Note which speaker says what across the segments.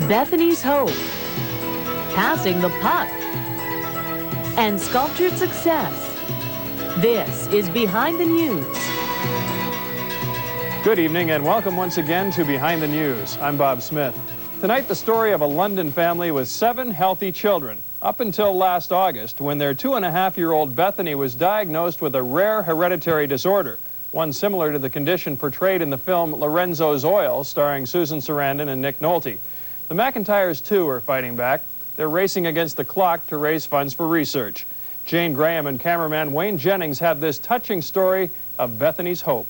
Speaker 1: Bethany's hope, passing the puck, and sculptured success. This is Behind the News.
Speaker 2: Good evening and welcome once again to Behind the News. I'm Bob Smith. Tonight, the story of a London family with 7 healthy children. Up until last August, when their 2.5-year-old Bethany was diagnosed with a rare hereditary disorder, one similar to the condition portrayed in the film Lorenzo's Oil, starring Susan Sarandon and Nick Nolte. The McIntyres, too, are fighting back. They're racing against the clock to raise funds for research. Jane Graham and cameraman Wayne Jennings have this touching story of Bethany's hope.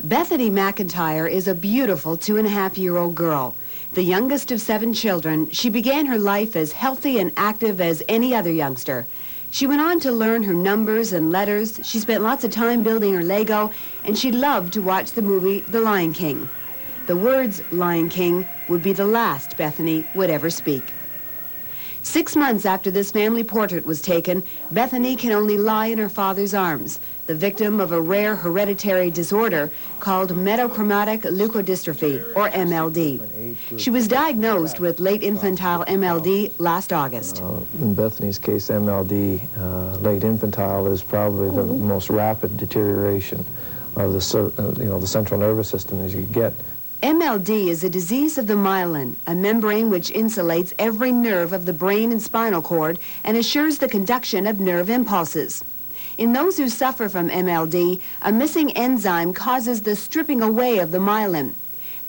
Speaker 3: Bethany McIntyre is a beautiful 2.5-year-old girl. The youngest of 7 children, she began her life as healthy and active as any other youngster. She went on to learn her numbers and letters. She spent lots of time building her Lego, and she loved to watch the movie The Lion King. The words Lion King would be the last Bethany would ever speak. 6 months after this family portrait was taken, Bethany can only lie in her father's arms, the victim of a rare hereditary disorder called Metachromatic Leukodystrophy, or MLD. She was diagnosed with late infantile MLD last August.
Speaker 4: In Bethany's case, MLD, late infantile, is probably the most rapid deterioration of the central nervous system as you get.
Speaker 3: MLD is a disease of the myelin, a membrane which insulates every nerve of the brain and spinal cord and assures the conduction of nerve impulses. In those who suffer from MLD, a missing enzyme causes the stripping away of the myelin.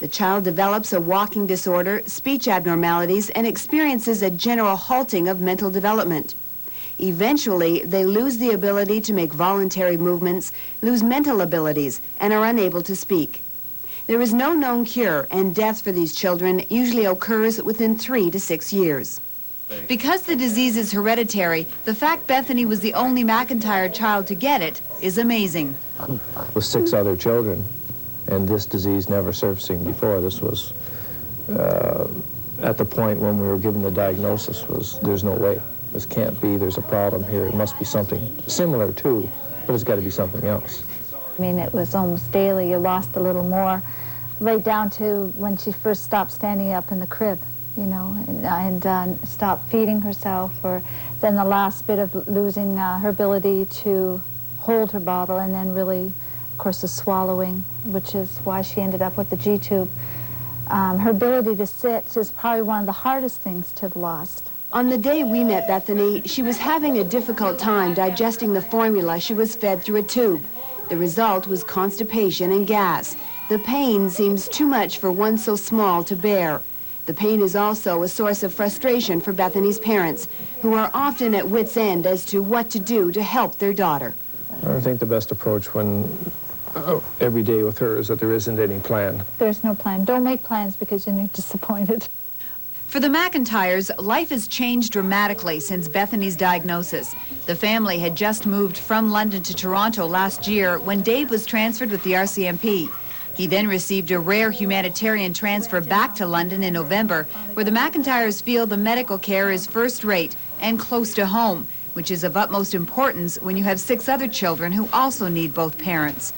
Speaker 3: The child develops a walking disorder, speech abnormalities, and experiences a general halting of mental development. Eventually, they lose the ability to make voluntary movements, lose mental abilities, and are unable to speak. There is no known cure, and death for these children usually occurs within 3 to 6 years. Because the disease is hereditary, the fact Bethany was the only McIntyre child to get it is amazing.
Speaker 4: With 6 other children, and this disease never surfacing before, this was at the point when we were given the diagnosis was, there's no way. This can't be, there's a problem here. It must be something similar too, but it's got to be something else.
Speaker 5: I mean, it was almost daily. You lost a little more, right down to when she first stopped standing up in the crib, you know, and stopped feeding herself, or then the last bit of losing her ability to hold her bottle, and then really, of course, the swallowing, which is why she ended up with the G-tube. Her ability to sit is probably one of the hardest things to have lost.
Speaker 3: On the day we met Bethany, she was having a difficult time digesting the formula she was fed through a tube. The result was constipation and gas. The pain seems too much for one so small to bear. The pain is also a source of frustration for Bethany's parents, who are often at wit's end as to what to do to help their daughter.
Speaker 4: I think the best approach every day with her is that there isn't any plan.
Speaker 5: There's no plan. Don't make plans because then you're disappointed.
Speaker 3: For the McIntyres, life has changed dramatically since Bethany's diagnosis. The family had just moved from London to Toronto last year when Dave was transferred with the RCMP. He then received a rare humanitarian transfer back to London in November, where the McIntyres feel the medical care is first-rate and close to home, which is of utmost importance when you have 6 other children who also need both parents.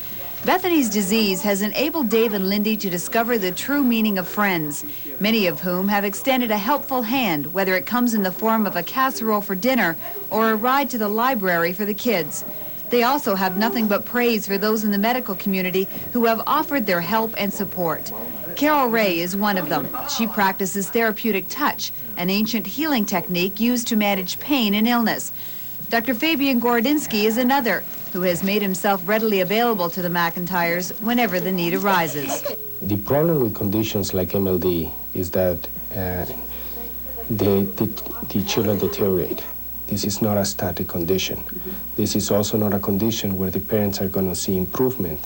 Speaker 3: Bethany's disease has enabled Dave and Lindy to discover the true meaning of friends, many of whom have extended a helpful hand, whether it comes in the form of a casserole for dinner or a ride to the library for the kids. They also have nothing but praise for those in the medical community who have offered their help and support. Carol Ray is one of them. She practices therapeutic touch, an ancient healing technique used to manage pain and illness. Dr. Fabian Gorodinsky is another, who has made himself readily available to the McIntyres whenever the need arises.
Speaker 6: The problem with conditions like MLD is that the children deteriorate. This is not a static condition. This is also not a condition where the parents are going to see improvement.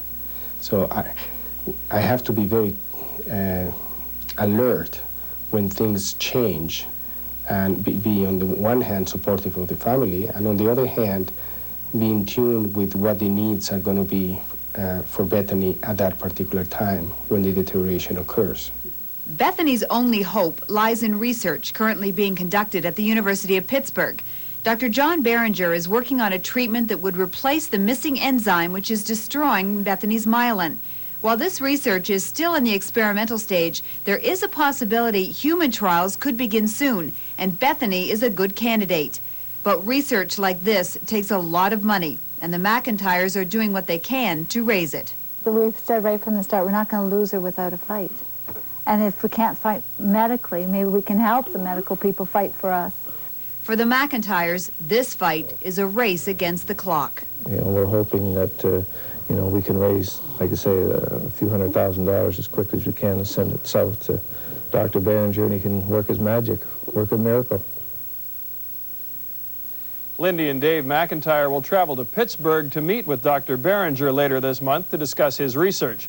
Speaker 6: So I have to be very alert when things change, and be on the one hand supportive of the family, and on the other hand be in tune with what the needs are going to be for Bethany at that particular time when the deterioration occurs.
Speaker 3: Bethany's only hope lies in research currently being conducted at the University of Pittsburgh. Dr. John Behringer is working on a treatment that would replace the missing enzyme which is destroying Bethany's myelin. While this research is still in the experimental stage, there is a possibility human trials could begin soon, and Bethany is a good candidate. But research like this takes a lot of money, and the McIntyres are doing what they can to raise it.
Speaker 5: So we've said right from the start, we're not going to lose her without a fight. And if we can't fight medically, maybe we can help the medical people fight for us.
Speaker 3: For the McIntyres, this fight is a race against the clock.
Speaker 4: You know, we're hoping that, you know, we can raise, like I say, a few $100,000 as quickly as we can and send it south to Dr. Behringer, and he can work his magic, work a miracle.
Speaker 2: Lindy and Dave McIntyre will travel to Pittsburgh to meet with Dr. Behringer later this month to discuss his research.